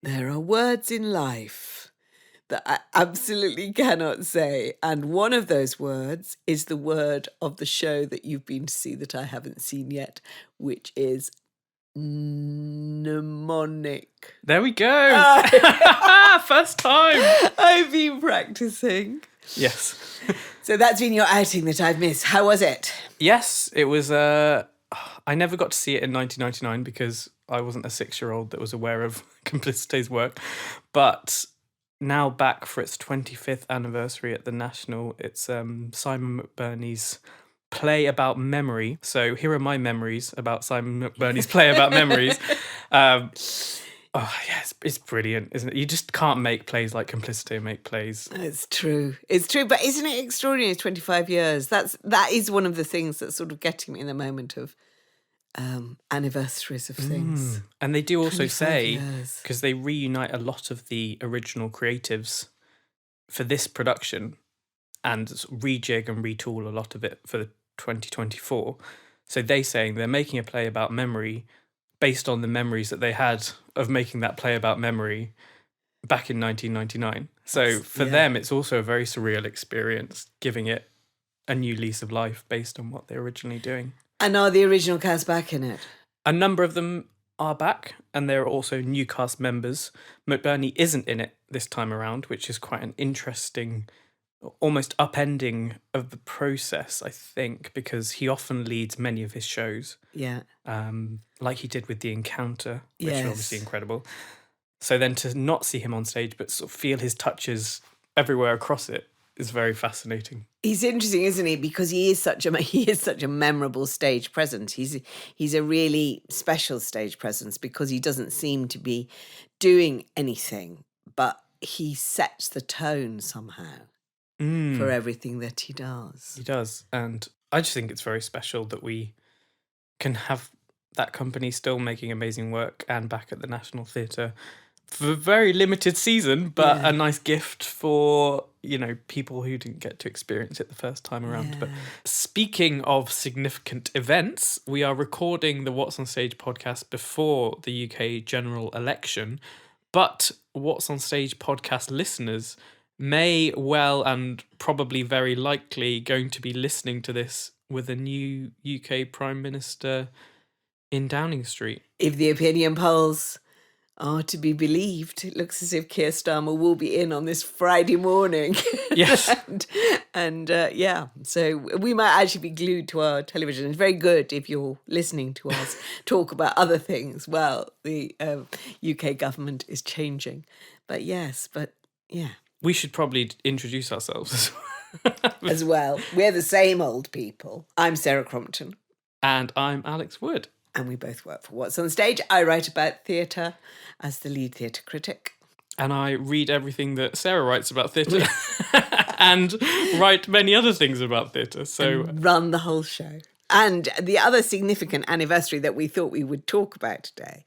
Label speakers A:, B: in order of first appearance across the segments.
A: There are words in life that I absolutely cannot say. And one of those words is the word of the show that you've been to see that I haven't seen yet, which is mnemonic.
B: There we go. First time.
A: I've been practicing.
B: Yes.
A: So that's been your outing that I've missed. How was it?
B: Yes, it was. I never got to see it in 1999 because I wasn't a 6-year-old that was aware of Complicité's work. But now back for its 25th anniversary at the National, it's Simon McBurney's play about memory. So here are my memories about Simon McBurney's play about memories. Yes, it's brilliant, isn't it? You just can't make plays like Complicité make plays.
A: It's true. It's true. But isn't it extraordinary? It's 25 years. That is one of the things that's sort of getting me in the moment of anniversaries of things.
B: And they do also
A: 25
B: say,
A: years.
B: because they reunite a lot of the original creatives for this production and rejig and retool a lot of it for 2024. So they saying they're making a play about memory based on the memories that they had of making that play about memory back in 1999. So for them, it's also a very surreal experience, giving it a new lease of life based on what they're originally doing.
A: And are the original cast back in it?
B: A number of them are back, and there are also new cast members. McBurney isn't in it this time around, which is quite an interesting, almost upending of the process, I think, because he often leads many of his shows.
A: Yeah.
B: Like he did with The Encounter, which
A: Yes.
B: is obviously incredible. So then to not see him on stage, but sort of feel his touches everywhere across it is very fascinating.
A: He's interesting, isn't he? Because he is such a memorable stage presence. He's a really special stage presence because he doesn't seem to be doing anything, but he sets the tone somehow for everything that he does.
B: He does. And I just think it's very special that we can have that company still making amazing work and back at the National Theatre for a very limited season, but a nice gift for, people who didn't get to experience it the first time around. But speaking of significant events, we are recording the What's on Stage podcast before the UK general election, but What's on Stage podcast listeners may well and probably very likely going to be listening to this with a new UK Prime Minister in Downing Street.
A: If the opinion polls are to be believed, it looks as if Keir Starmer will be in on this Friday morning.
B: Yes.
A: So we might actually be glued to our television. It's very good if you're listening to us talk about other things. Well, the UK government is changing. But yeah.
B: We should probably introduce ourselves
A: as well. We're the same old people. I'm Sarah Crompton.
B: And I'm Alex Wood.
A: And we both work for What's on Stage. I write about theatre as the lead theatre critic.
B: And I read everything that Sarah writes about theatre and write many other things about theatre. So
A: and run the whole show. And the other significant anniversary that we thought we would talk about today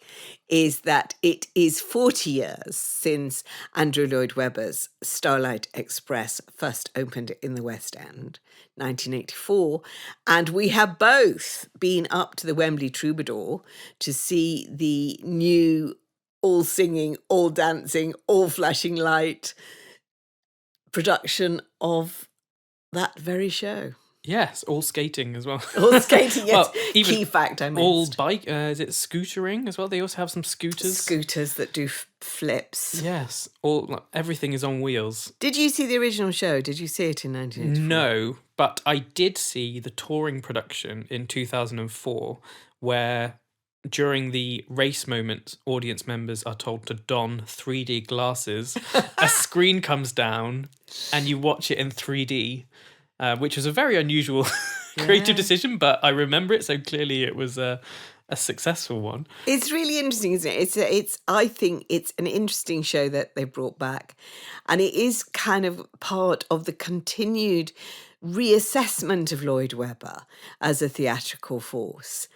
A: is that it is 40 years since Andrew Lloyd Webber's Starlight Express first opened in the West End, 1984. And we have both been up to the Wembley Troubadour to see the new all singing, all dancing, all flashing light production of that very show.
B: Yes, all skating as well.
A: All skating, yes.
B: Well, even
A: key fact I missed.
B: All bike, is it scootering as well? They also have some scooters.
A: Scooters that do flips.
B: Yes, everything is on wheels.
A: Did you see the original show? Did you see it in 1984?
B: No, but I did see the touring production in 2004 where during the race moment, audience members are told to don 3D glasses. A screen comes down and you watch it in 3D. Which was a very unusual creative decision, but I remember it so clearly. It was a successful one.
A: It's really interesting, isn't it? I think it's an interesting show that they brought back, and it is kind of part of the continued reassessment of Lloyd Webber as a theatrical force.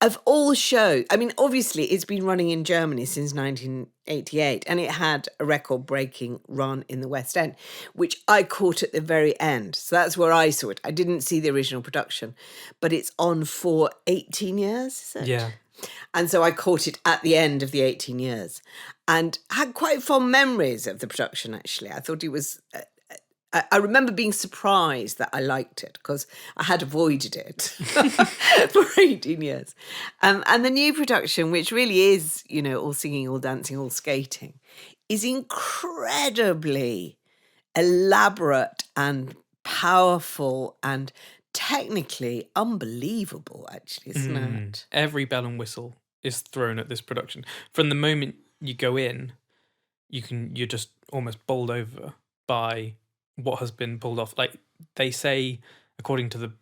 A: Of all shows, I mean, obviously it's been running in Germany since 1988 and it had a record-breaking run in the West End, which I caught at the very end. So that's where I saw it. I didn't see the original production, but it's on for 18 years, is it?
B: Yeah.
A: And so I caught it at the end of the 18 years and had quite fond memories of the production, actually. I thought it was... I remember being surprised that I liked it because I had avoided it for 18 years. And the new production, which really is, all singing, all dancing, all skating, is incredibly elaborate and powerful and technically unbelievable, actually, isn't it?
B: Every bell and whistle is thrown at this production. From the moment you go in, you're just almost bowled over by what has been pulled off. Like they say, according to the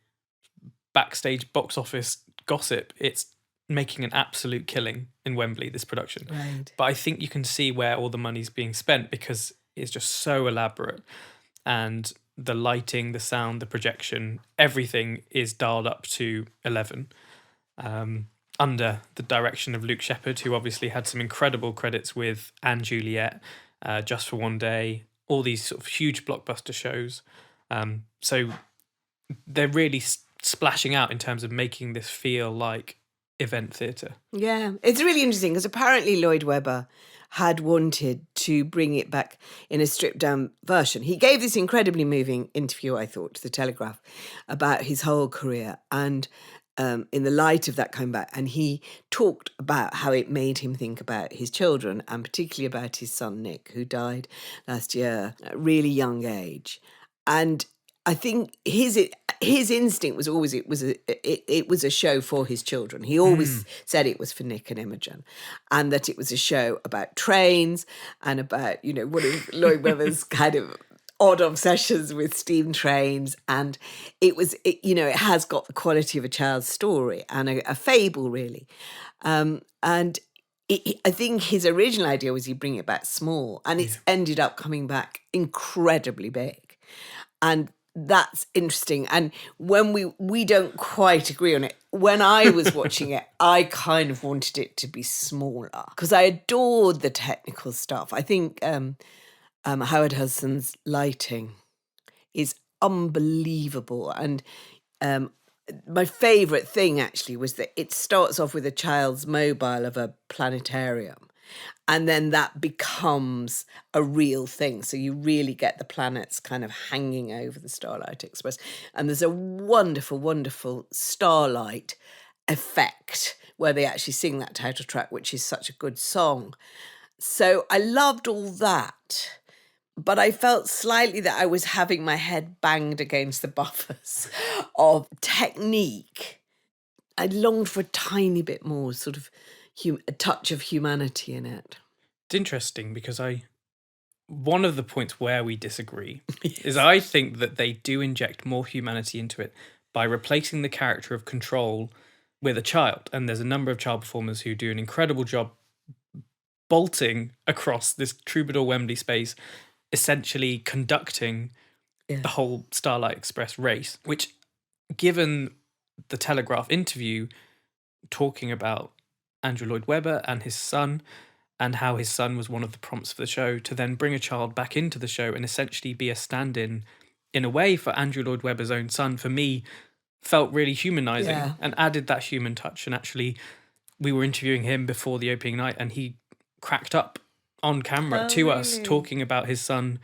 B: backstage box office gossip, it's making an absolute killing in Wembley, this production.
A: Right.
B: But I think you can see where all the money's being spent because it's just so elaborate. And the lighting, the sound, the projection, everything is dialed up to 11. Under the direction of Luke Shepherd, who obviously had some incredible credits with Anne Juliet, Just for One Day, all these sort of huge blockbuster shows. So they're really splashing out in terms of making this feel like event theatre.
A: Yeah, it's really interesting because apparently Lloyd Webber had wanted to bring it back in a stripped down version. He gave this incredibly moving interview, I thought, to the Telegraph about his whole career and in the light of that coming back. And he talked about how it made him think about his children and particularly about his son, Nick, who died last year at a really young age. And I think his instinct was always it was a show for his children. He always said it was for Nick and Imogen, and that it was a show about trains and about one of Lloyd Webber's kind of odd obsessions with steam trains, and it has got the quality of a child's story and a fable really, and I think his original idea was he'd bring it back small, and it's ended up coming back incredibly big, and that's interesting. And when we don't quite agree on it, when I was watching it, I kind of wanted it to be smaller because I adored the technical stuff. I think Howard Hudson's lighting is unbelievable. And my favourite thing actually was that it starts off with a child's mobile of a planetarium. And then that becomes a real thing. So you really get the planets kind of hanging over the Starlight Express. And there's a wonderful, wonderful starlight effect where they actually sing that title track, which is such a good song. So I loved all that. But I felt slightly that I was having my head banged against the buffers of technique. I longed for a tiny bit more sort of a touch of humanity in it.
B: It's interesting because one of the points where we disagree is I think that they do inject more humanity into it by replacing the character of Control with a child. And there's a number of child performers who do an incredible job bolting across this Troubadour Wembley space, essentially conducting the whole Starlight Express race, which, given the Telegraph interview talking about Andrew Lloyd Webber and his son, and how his son was one of the prompts for the show, to then bring a child back into the show and essentially be a stand-in, in a way, for Andrew Lloyd Webber's own son, for me, felt really humanising and added that human touch. And actually, we were interviewing him before the opening night and he cracked up on camera to us, talking about his son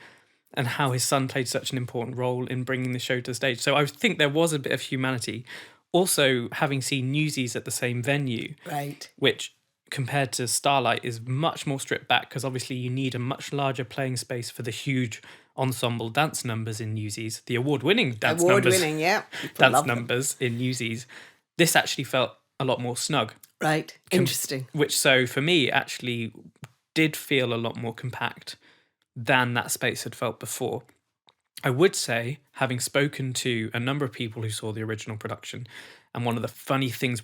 B: and how his son played such an important role in bringing the show to the stage. So I think there was a bit of humanity. Also, having seen Newsies at the same venue, which compared to Starlight is much more stripped back because obviously you need a much larger playing space for the huge ensemble dance numbers in Newsies, the award-winning dance numbers in Newsies. This actually felt a lot more snug.
A: Right, interesting.
B: Which, so for me, actually did feel a lot more compact than that space had felt before. I would say, having spoken to a number of people who saw the original production, and one of the funny things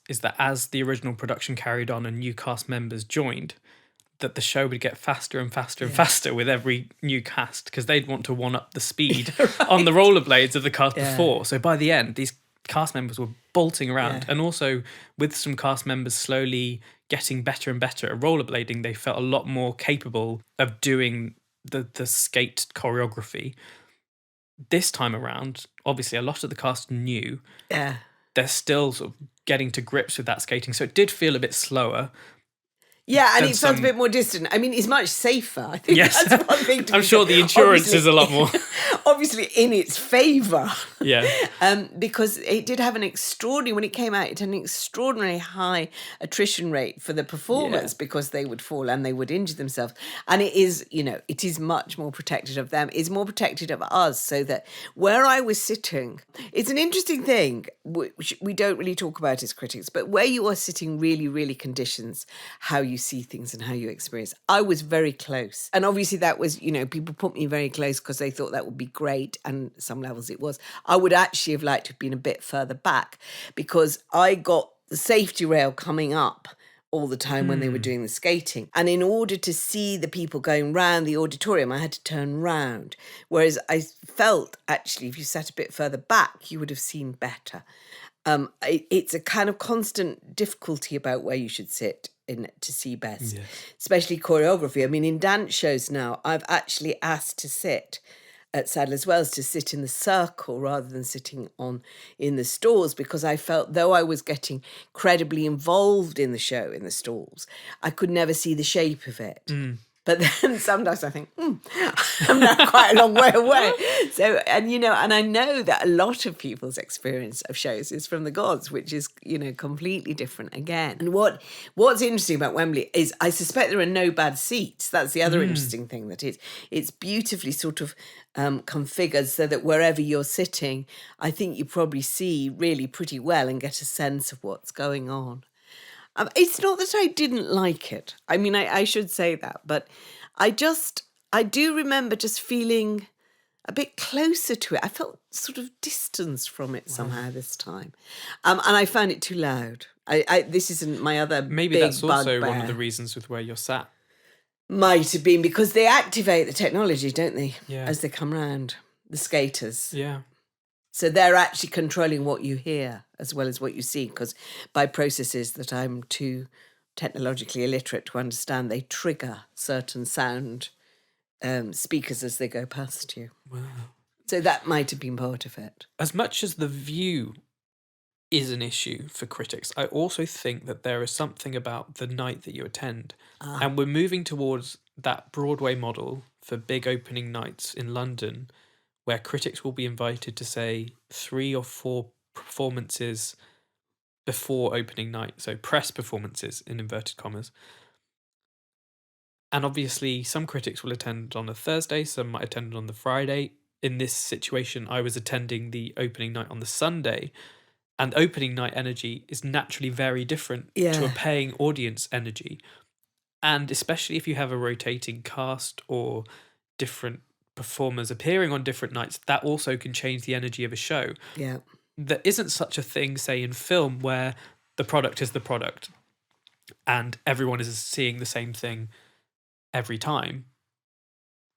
B: is that as the original production carried on and new cast members joined, that the show would get faster and faster and faster with every new cast because they'd want to one-up the speed on the rollerblades of the cast before. So by the end, these cast members were bolting around, and also with some cast members slowly getting better and better at rollerblading, they felt a lot more capable of doing the skate choreography. This time around, obviously a lot of the cast knew. They're still sort of getting to grips with that skating. So it did feel a bit slower.
A: Yeah, and
B: than
A: it felt a
B: some-
A: bit more distant. I mean, it's much safer. I think
B: Yes.
A: that's one thing to
B: I'm
A: be
B: sure
A: said.
B: the insurance
A: Obviously-
B: is a lot more.
A: Obviously in its favour.
B: Yeah.
A: Because it did have an extraordinary, when it came out, it had an extraordinary high attrition rate for the performers because they would fall and they would injure themselves. And it is, it is much more protected of them. It's more protected of us, so that where I was sitting, it's an interesting thing, which we don't really talk about as critics, but where you are sitting really, really conditions how you see things and how you experience. I was very close. And obviously that was, people put me very close because they thought that would be great. And some levels it was. I would actually have liked to have been a bit further back, because I got the safety rail coming up all the time when they were doing the skating. And in order to see the people going round the auditorium, I had to turn round. Whereas I felt, actually, if you sat a bit further back, you would have seen better. It's a kind of constant difficulty about where you should sit to see best, especially choreography. I mean, in dance shows now, I've actually asked to sit at Sadler's Wells, to sit in the circle rather than sitting in the stalls, because I felt, though I was getting credibly involved in the show in the stalls, I could never see the shape of it. But then sometimes I think, I'm now quite a long way away. So, and I know that a lot of people's experience of shows is from the gods, which is, completely different again. And what's interesting about Wembley is I suspect there are no bad seats. That's the other interesting thing, that it's beautifully sort of configured so that wherever you're sitting, I think you probably see really pretty well and get a sense of what's going on. It's not that I didn't like it. I mean, I should say that, but I do remember just feeling a bit closer to it. I felt sort of distanced from it somehow this time. And I found it too loud. This isn't my other
B: Maybe
A: big
B: that's also
A: bugbear.
B: one of the reasons with where you're sat.
A: Might have been, because they activate the technology, don't they?
B: Yeah.
A: As they come round, the skaters.
B: Yeah.
A: So they're actually controlling what you hear as well as what you see, because by processes that I'm too technologically illiterate to understand, they trigger certain sound speakers as they go past you.
B: Wow.
A: So that might have been part of it.
B: As much as the view is an issue for critics, I also think that there is something about the night that you attend. And we're moving towards that Broadway model for big opening nights in London, where critics will be invited to say 3 or 4 performances before opening night. So press performances, in inverted commas. And obviously some critics will attend on a Thursday, some might attend on the Friday. In this situation, I was attending the opening night on the Sunday. And opening night energy is naturally very different to a paying audience energy. And especially if you have a rotating cast or different performers appearing on different nights, that also can change the energy of a show.
A: Yeah.
B: There isn't such a thing, say, in film, where the product is the product and everyone is seeing the same thing every time.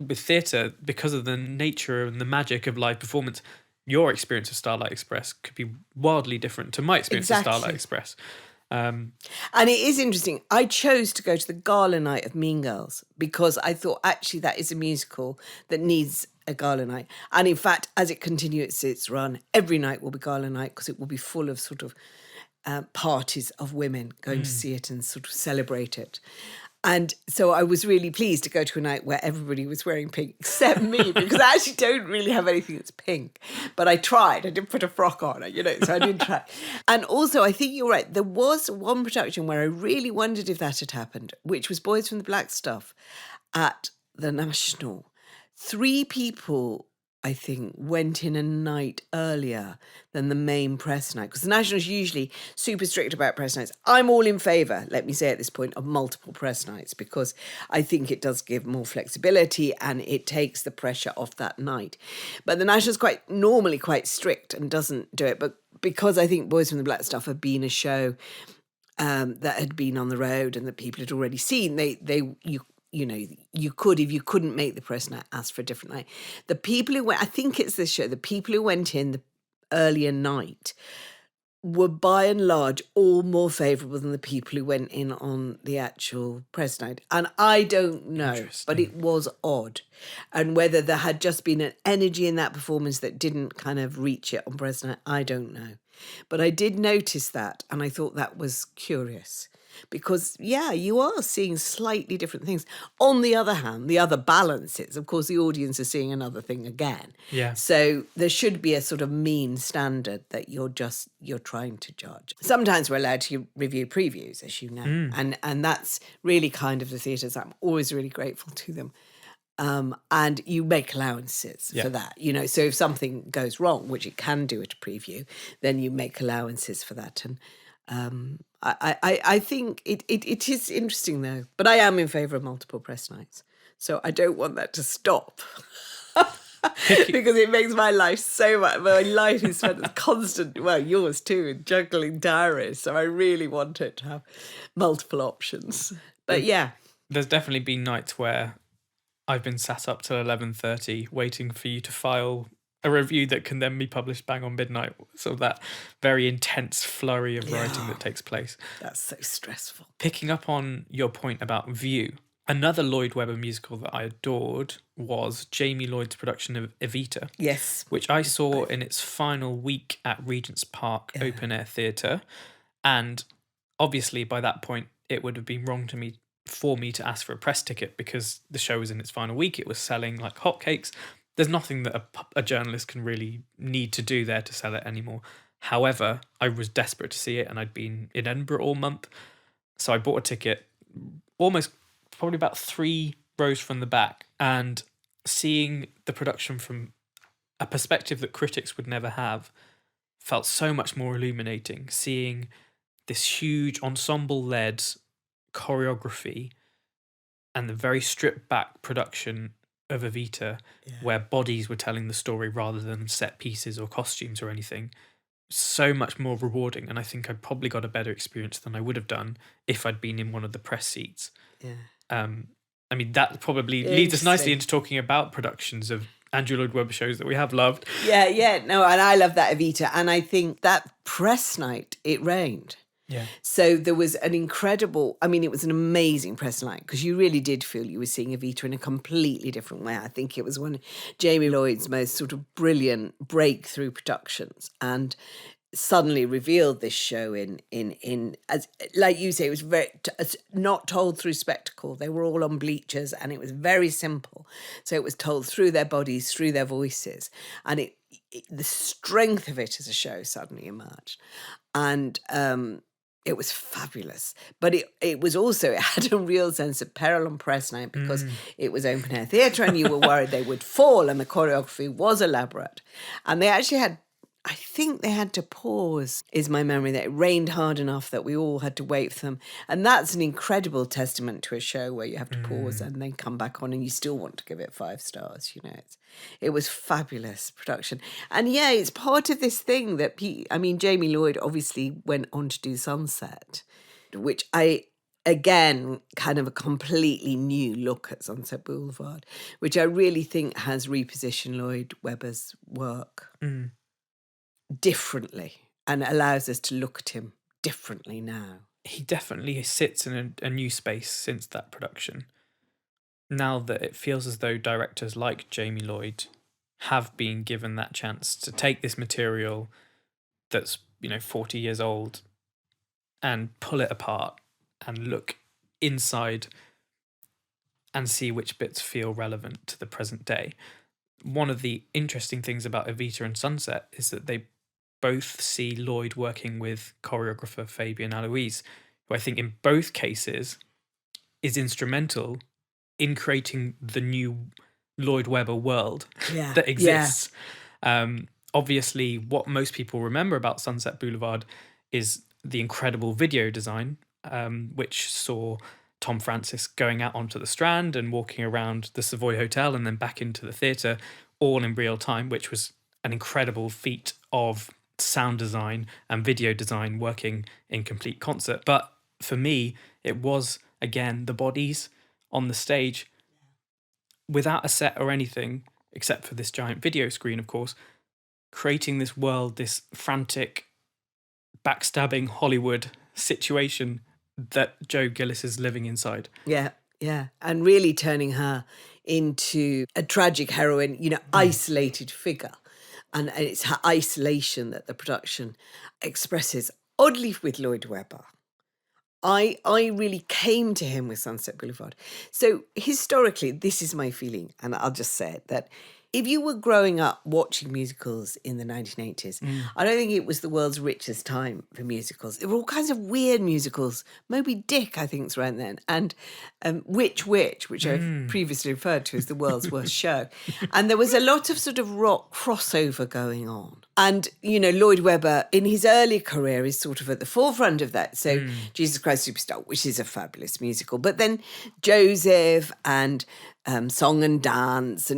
B: With theatre, because of the nature and the magic of live performance, your experience of Starlight Express could be wildly different to my experience of Starlight Express.
A: And it is interesting. I chose to go to the gala night of Mean Girls because I thought, actually, that is a musical that needs a gala night. And in fact, as it continues its run, every night will be gala night, because it will be full of sort of parties of women going to see it and sort of celebrate it. And so I was really pleased to go to a night where everybody was wearing pink except me, because I actually don't really have anything that's pink. But I tried. I did put a frock on, so I did try. And also, I think you're right. There was one production where I really wondered if that had happened, which was Boys from the Black Stuff at the National. 3 people, I think, went in a night earlier than the main press night, because the National's usually super strict about press nights. I'm all in favour, let me say at this point, of multiple press nights, because I think it does give more flexibility and it takes the pressure off that night. But the National's normally quite strict and doesn't do it. But because I think Boys from the Black Stuff had been a show that had been on the road and that people had already seen, you could, if you couldn't make the press night, ask for a different night. The people who went, I think it's this show, the people who went in the earlier night were by and large all more favourable than the people who went in on the actual press night. And I don't know, but it was odd. And whether there had just been an energy in that performance that didn't kind of reach it on press night, I don't know. But I did notice that, and I thought that was curious. Because, yeah, you are seeing slightly different things. On the other hand, the other balance is, of course, the audience is seeing another thing again.
B: Yeah.
A: So there should be a sort of mean standard that you're trying to judge. Sometimes we're allowed to review previews, as you know, and that's really kind of the theatres. I'm always really grateful to them. And you make allowances for that, you know. So if something goes wrong, which it can do at a preview, then you make allowances for that. And I think it is interesting though. But I am in favour of multiple press nights, so I don't want that to stop. Because it makes my life so much. My life is spent constant. Well, yours too, in juggling diaries. So I really want it to have multiple options. But yeah,
B: there's definitely been nights where I've been sat up till 11:30 waiting for you to file a review that can then be published bang on midnight. So that very intense flurry of writing that takes place.
A: That's so stressful.
B: Picking up on your point about View, another Lloyd Webber musical that I adored was Jamie Lloyd's production of Evita.
A: Yes.
B: Which I saw in its final week at Regent's Park Open Air Theatre. And obviously by that point it would have been wrong for me to ask for a press ticket because the show was in its final week. It was selling like hotcakes. There's nothing that a journalist can really need to do there to sell it anymore. However, I was desperate to see it, and I'd been in Edinburgh all month. So I bought a ticket probably about 3 rows from the back, and seeing the production from a perspective that critics would never have felt so much more illuminating. Seeing this huge ensemble-led choreography and the very stripped back production of Evita, where bodies were telling the story rather than set pieces or costumes or anything, so much more rewarding. And I think I probably got a better experience than I would have done if I'd been in one of the press seats. I mean, that probably leads us nicely into talking about productions of Andrew Lloyd Webber shows that we have loved.
A: No, and I love that Evita, and I think that press night, it rained.
B: Yeah.
A: So there was an incredible, I mean, it was an amazing press night because you really did feel you were seeing Evita in a completely different way. I think it was one of Jamie Lloyd's most sort of brilliant breakthrough productions, and suddenly revealed this show in as like you say, it was very not told through spectacle. They were all on bleachers, and it was very simple. So it was told through their bodies, through their voices, and the strength of it as a show suddenly emerged, and it was fabulous. But it was also, it had a real sense of peril on press night because it was open air theatre and you were worried they would fall, and the choreography was elaborate. And they actually had, I think they had to pause, is my memory, that it rained hard enough that we all had to wait for them. And that's an incredible testament to a show where you have to pause and then come back on and you still want to give it 5 stars, you know. It was fabulous production. And yeah, it's part of this thing that, Jamie Lloyd obviously went on to do Sunset, which again, kind of a completely new look at Sunset Boulevard, which I really think has repositioned Lloyd Webber's work differently and allows us to look at him differently now.
B: He definitely sits in a new space since that production. Now that it feels as though directors like Jamie Lloyd have been given that chance to take this material that's, 40 years old and pull it apart and look inside and see which bits feel relevant to the present day. One of the interesting things about Evita and Sunset is that they both see Lloyd working with choreographer Fabian Aloise, who I think in both cases is instrumental in creating the new Lloyd Webber world that exists. Obviously, what most people remember about Sunset Boulevard is the incredible video design, which saw Tom Francis going out onto the Strand and walking around the Savoy Hotel and then back into the theatre, all in real time, which was an incredible feat of sound design and video design working in complete concert. But for me, it was, again, the bodies on the stage without a set or anything, except for this giant video screen, of course, creating this world, this frantic, backstabbing Hollywood situation that Joe Gillis is living inside.
A: Yeah. And really turning her into a tragic heroine, isolated figure. and it's her isolation that the production expresses. Oddly, with Lloyd Webber, I really came to him with Sunset Boulevard. So historically, this is my feeling, and I'll just say it, that if you were growing up watching musicals in the 1980s, I don't think it was the world's richest time for musicals. There were all kinds of weird musicals. Moby Dick, I think, was around then, and Which, which I've previously referred to as the world's worst show. And there was a lot of sort of rock crossover going on. And, you know, Lloyd Webber, in his early career, is sort of at the forefront of that. So Jesus Christ Superstar, which is a fabulous musical. But then Joseph and Song and Dance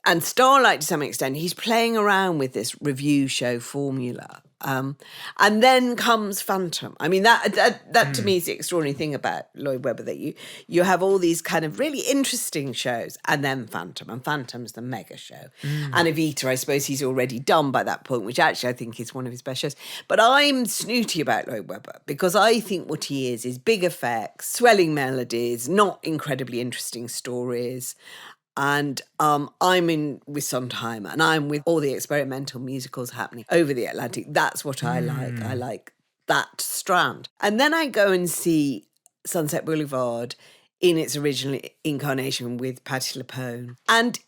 A: and Starlight, to some extent, he's playing around with this review show formula. And then comes Phantom. I mean, that to me is the extraordinary thing about Lloyd Webber, that you have all these kind of really interesting shows, and then Phantom. And Phantom's the mega show. And Evita, I suppose he's already done by that point, which actually I think is one of his best shows. But I'm snooty about Lloyd Webber because I think what he is big effects, swelling melodies, not incredibly interesting stories. And I'm in with Sondheim, and I'm with all the experimental musicals happening over the Atlantic. That's what I like. I like that strand. And then I go and see Sunset Boulevard in its original incarnation with Patti LuPone. And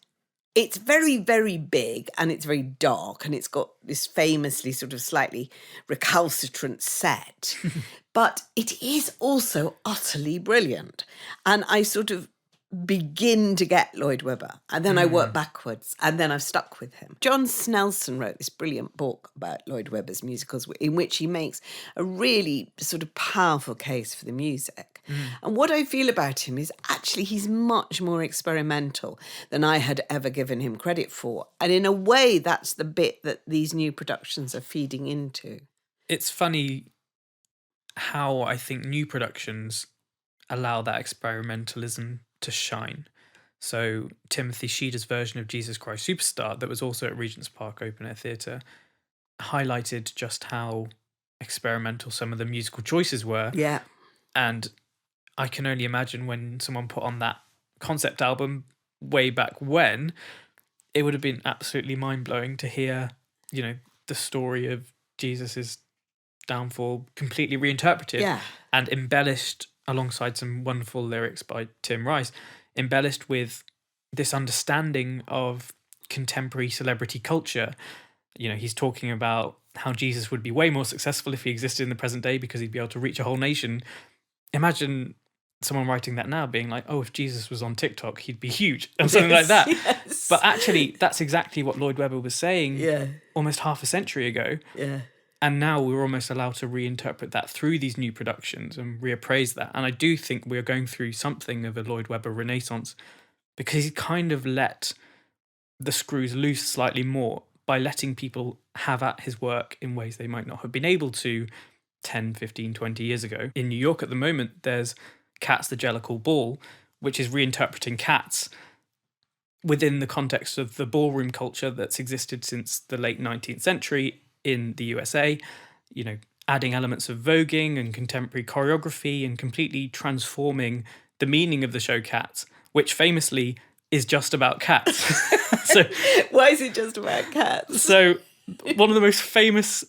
A: it's very, very big, and it's very dark, and it's got this famously sort of slightly recalcitrant set. But it is also utterly brilliant. And I sort of begin to get Lloyd Webber, and then I work backwards, and then I've stuck with him. John Snelson wrote this brilliant book about Lloyd Webber's musicals, in which he makes a really sort of powerful case for the music. And what I feel about him is actually he's much more experimental than I had ever given him credit for. And in a way, that's the bit that these new productions are feeding into.
B: It's funny how I think new productions allow that experimentalism to shine. So Timothy Sheeder's version of Jesus Christ Superstar, that was also at Regent's Park Open Air Theatre, highlighted just how experimental some of the musical choices were.
A: Yeah.
B: And I can only imagine when someone put on that concept album way back when, it would have been absolutely mind-blowing to hear, you know, the story of Jesus's downfall completely reinterpreted and embellished alongside some wonderful lyrics by Tim Rice, embellished with this understanding of contemporary celebrity culture. You know, he's talking about how Jesus would be way more successful if he existed in the present day because he'd be able to reach a whole nation. Imagine someone writing that now being like, oh, if Jesus was on TikTok, he'd be huge, and something like that.
A: Yes.
B: But actually, that's exactly what Lloyd Webber was saying almost half a century ago.
A: Yeah.
B: And now we're almost allowed to reinterpret that through these new productions and reappraise that. And I do think we're going through something of a Lloyd Webber renaissance, because he kind of let the screws loose slightly more by letting people have at his work in ways they might not have been able to 10, 15, 20 years ago. In New York at the moment, there's Cats, the Jellicle Ball, which is reinterpreting Cats within the context of the ballroom culture that's existed since the late 19th century in the USA, you know, adding elements of voguing and contemporary choreography and completely transforming the meaning of the show Cats, which famously is just about cats. So
A: why is it just about cats?
B: So one of the most famous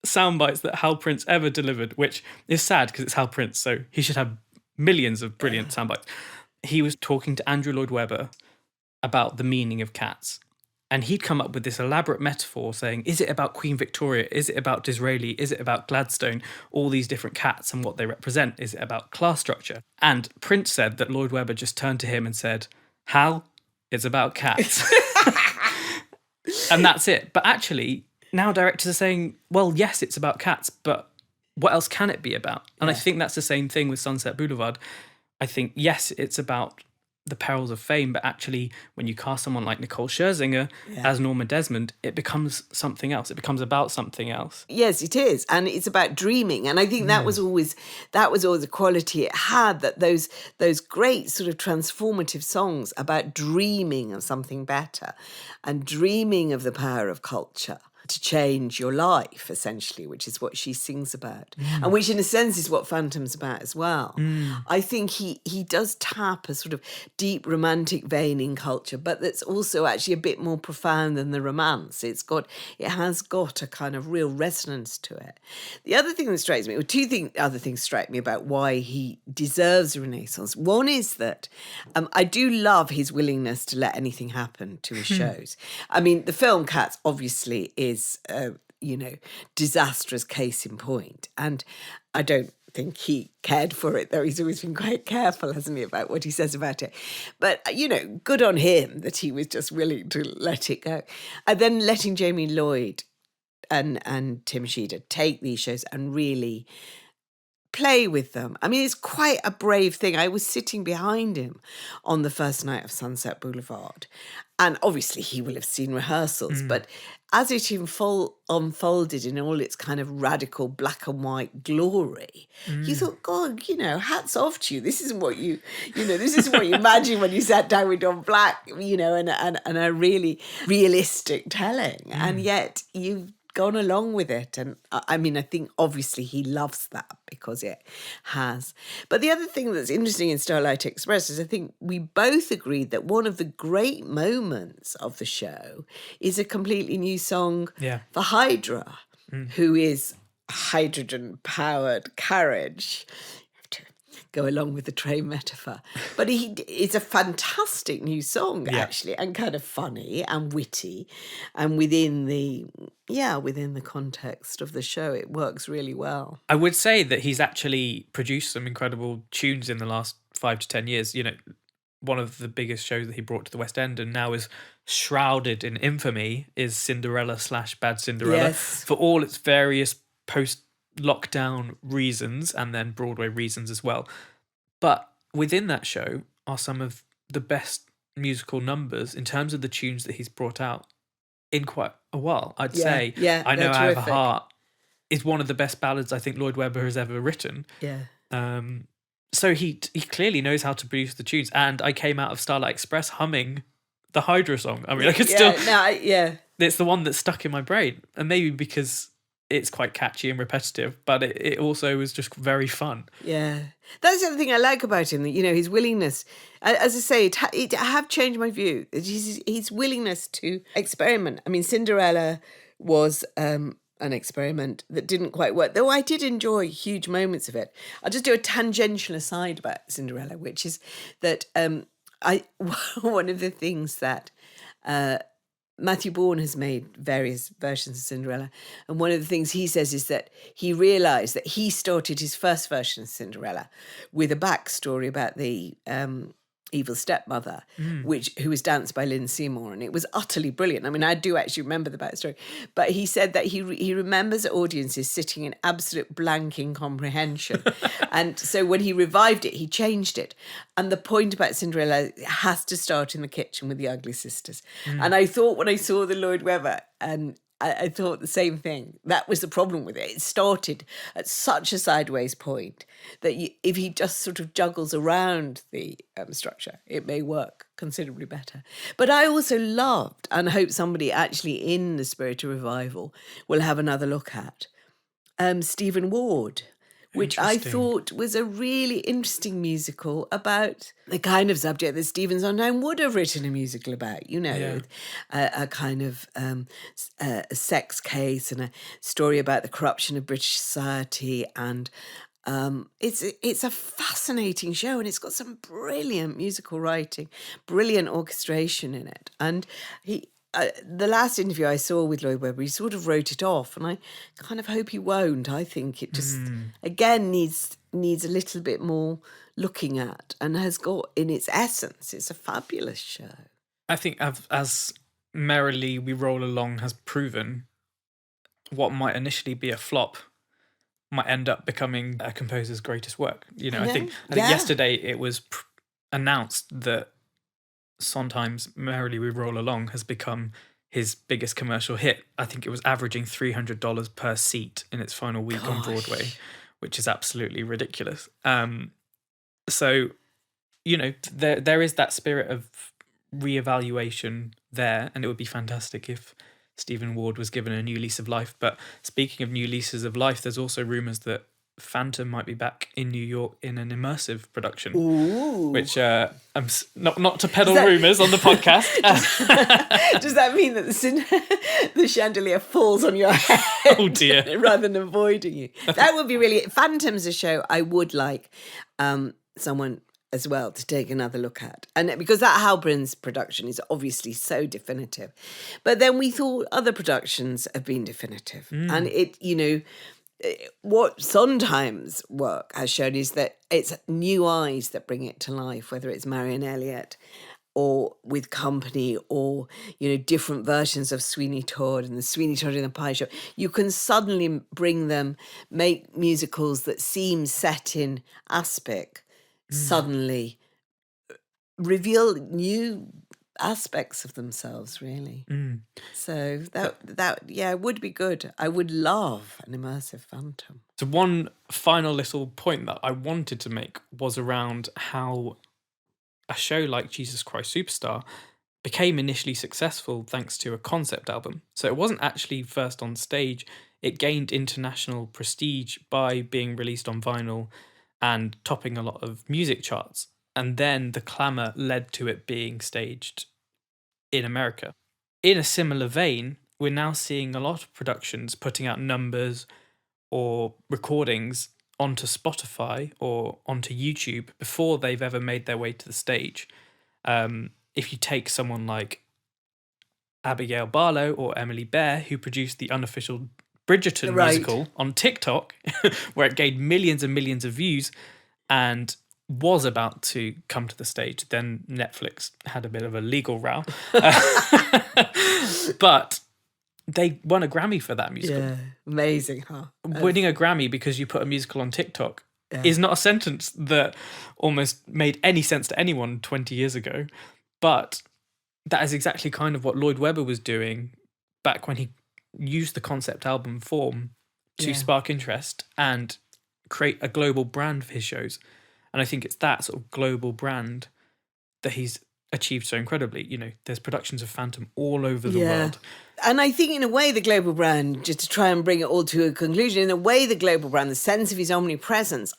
B: sound bites that Hal Prince ever delivered, which is sad because it's Hal Prince, so he should have millions of brilliant sound bites. He was talking to Andrew Lloyd Webber about the meaning of cats. And he'd come up with this elaborate metaphor saying, is it about Queen Victoria? Is it about Disraeli? Is it about Gladstone? All these different cats and what they represent. Is it about class structure? And Prince said that Lloyd Webber just turned to him and said, Hal, it's about cats. And that's it. But actually, now directors are saying, well, yes, it's about cats, but what else can it be about? And I think that's the same thing with Sunset Boulevard. I think, yes, it's about the perils of fame, but actually when you cast someone like Nicole Scherzinger as Norma Desmond, it becomes something else. It becomes about something else.
A: Yes, it is. And it's about dreaming. And I think that was always the quality it had, that those great sort of transformative songs about dreaming of something better and dreaming of the power of culture. to change your life, essentially, which is what she sings about. And which, in a sense, is what Phantom's about as well. I think he does tap a sort of deep romantic vein in culture, but that's also actually a bit more profound than the romance. It has got a kind of real resonance to it. The other thing that strikes me, or other things strike me about why he deserves a renaissance. One is that I do love his willingness to let anything happen to his shows. I mean, the film Cats obviously is, disastrous case in point. And I don't think he cared for it, though he's always been quite careful, hasn't he, about what he says about it. But, good on him that he was just willing to let it go. And then letting Jamie Lloyd and Tim Sheeder take these shows and really play with them. I mean, it's quite a brave thing. I was sitting behind him on the first night of Sunset Boulevard, and obviously he will have seen rehearsals, but as it unfolded in all its kind of radical black and white glory, you thought, God, hats off to you. This isn't what this isn't what you imagine when you sat down with Don Black, and a really realistic telling. And yet you've gone along with it. And I mean, I think obviously he loves that because it has. But the other thing that's interesting in Starlight Express is I think we both agreed that one of the great moments of the show is a completely new song for Hydra, who is a hydrogen-powered carriage. Go along with the train metaphor. But it's a fantastic new song, actually, and kind of funny and witty. And within the context of the show, it works really well.
B: I would say that he's actually produced some incredible tunes in the last 5 to 10 years. One of the biggest shows that he brought to the West End and now is shrouded in infamy is Cinderella / Bad Cinderella, for all its various post-lockdown reasons and then Broadway reasons as well. But within that show are some of the best musical numbers in terms of the tunes that he's brought out in quite a while. I'd say I Know I Have a Heart is one of the best ballads I think Lloyd Webber has ever written. So he clearly knows how to produce the tunes. And I came out of Starlight Express humming the Hydra song. I mean, I could still... It's the one that's stuck in my brain. And maybe because it's quite catchy and repetitive, but it also was just very fun.
A: Yeah. That's the other thing I like about him, his willingness. As I say, it have changed my view. His willingness to experiment. I mean, Cinderella was... an experiment that didn't quite work, though I did enjoy huge moments of it. I'll just do a tangential aside about Cinderella, which is that one of the things that Matthew Bourne has made various versions of Cinderella, and one of the things he says is that he realised that he started his first version of Cinderella with a backstory about the evil stepmother, who was danced by Lynn Seymour, and it was utterly brilliant. I mean, I do actually remember the backstory, but he said that he remembers audiences sitting in absolute blank incomprehension, and so when he revived it, he changed it. And the point about Cinderella has to start in the kitchen with the Ugly Sisters. And I thought when I saw the Lloyd Webber, and I thought the same thing. That was the problem with it. It started at such a sideways point that if he just sort of juggles around the structure, it may work considerably better. But I also loved, and hope somebody actually in the spirit of revival will have another look at, Stephen Ward, which I thought was a really interesting musical about the kind of subject that Stephen Sondheim would have written a musical about, a kind of a sex case and a story about the corruption of British society. And it's a fascinating show, and it's got some brilliant musical writing, brilliant orchestration in it. And the last interview I saw with Lloyd Webber, he sort of wrote it off, and I kind of hope he won't. I think it just, again, needs a little bit more looking at, and has got, in its essence, it's a fabulous show.
B: I think as Merrily We Roll Along has proven, what might initially be a flop might end up becoming a composer's greatest work. I think yesterday it was announced that Sondheim's Merrily We Roll Along has become his biggest commercial hit. I think it was averaging $300 per seat in its final week on Broadway, which is absolutely ridiculous. So, there is that spirit of reevaluation there, and it would be fantastic if Stephen Ward was given a new lease of life. But speaking of new leases of life, there's also rumours that Phantom might be back in New York in an immersive production.
A: Ooh.
B: Which not to peddle rumours on the podcast.
A: Does that mean that the chandelier falls on your head?
B: Oh dear!
A: Rather than avoiding you. That would be really. Phantom's a show I would like someone as well to take another look at, and because that Halbrand's production is obviously so definitive, but then we thought other productions have been definitive, and what Sondheim's work has shown is that it's new eyes that bring it to life, whether it's Marion Elliott or with company or, different versions of Sweeney Todd and the Sweeney Todd in the Pie Shop. You can suddenly make musicals that seem set in Aspic, suddenly reveal new aspects of themselves, really. So that would be good. I would love an immersive Phantom.
B: So one final little point that I wanted to make was around how a show like Jesus Christ Superstar became initially successful thanks to a concept album. So it wasn't actually first on stage. It gained international prestige by being released on vinyl and topping a lot of music charts. And then the clamour led to it being staged in America. In a similar vein, we're now seeing a lot of productions putting out numbers or recordings onto Spotify or onto YouTube before they've ever made their way to the stage. If you take someone like Abigail Barlow or Emily Bear, who produced the unofficial Bridgerton musical on TikTok, where it gained millions and millions of views and was about to come to the stage, then Netflix had a bit of a legal row. But they won a Grammy for that musical.
A: Yeah, amazing, huh?
B: Winning a Grammy because you put a musical on TikTok is not a sentence that almost made any sense to anyone 20 years ago. But that is exactly kind of what Lloyd Webber was doing back when he used the concept album form to spark interest and create a global brand for his shows. And I think it's that sort of global brand that he's achieved so incredibly. There's productions of Phantom all over the world.
A: And I think in a way the global brand, just to try and bring it all to a conclusion, in a way the global brand, the sense of his omnipresence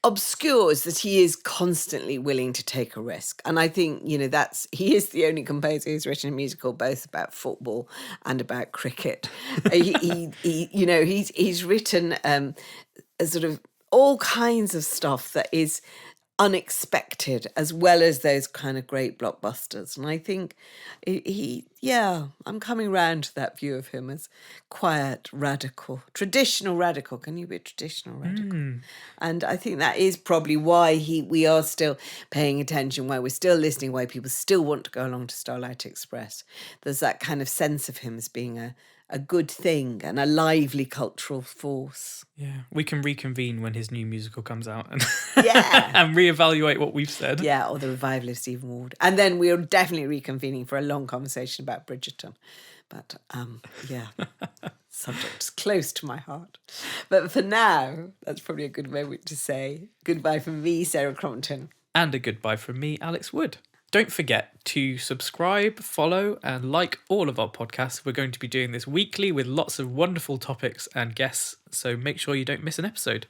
A: obscures that he is constantly willing to take a risk. And I think, he is the only composer who's written a musical both about football and about cricket. He's written a sort of all kinds of stuff that is unexpected, as well as those kind of great blockbusters. And I think I'm coming round to that view of him as quiet, radical, traditional radical. Can you be a traditional radical? And I think that is probably why we are still paying attention, why we're still listening, why people still want to go along to Starlight Express. There's that kind of sense of him as being a good thing and a lively cultural force.
B: Yeah, we can reconvene when his new musical comes out and
A: Yeah.
B: and reevaluate what we've said.
A: Yeah, or the revival of Stephen Ward. And then we're definitely reconvening for a long conversation about Bridgerton. But, subject's close to my heart. But for now, that's probably a good moment to say goodbye from me, Sarah Crompton.
B: And a goodbye from me, Alex Wood. Don't forget to subscribe, follow, and like all of our podcasts. We're going to be doing this weekly with lots of wonderful topics and guests, so make sure you don't miss an episode.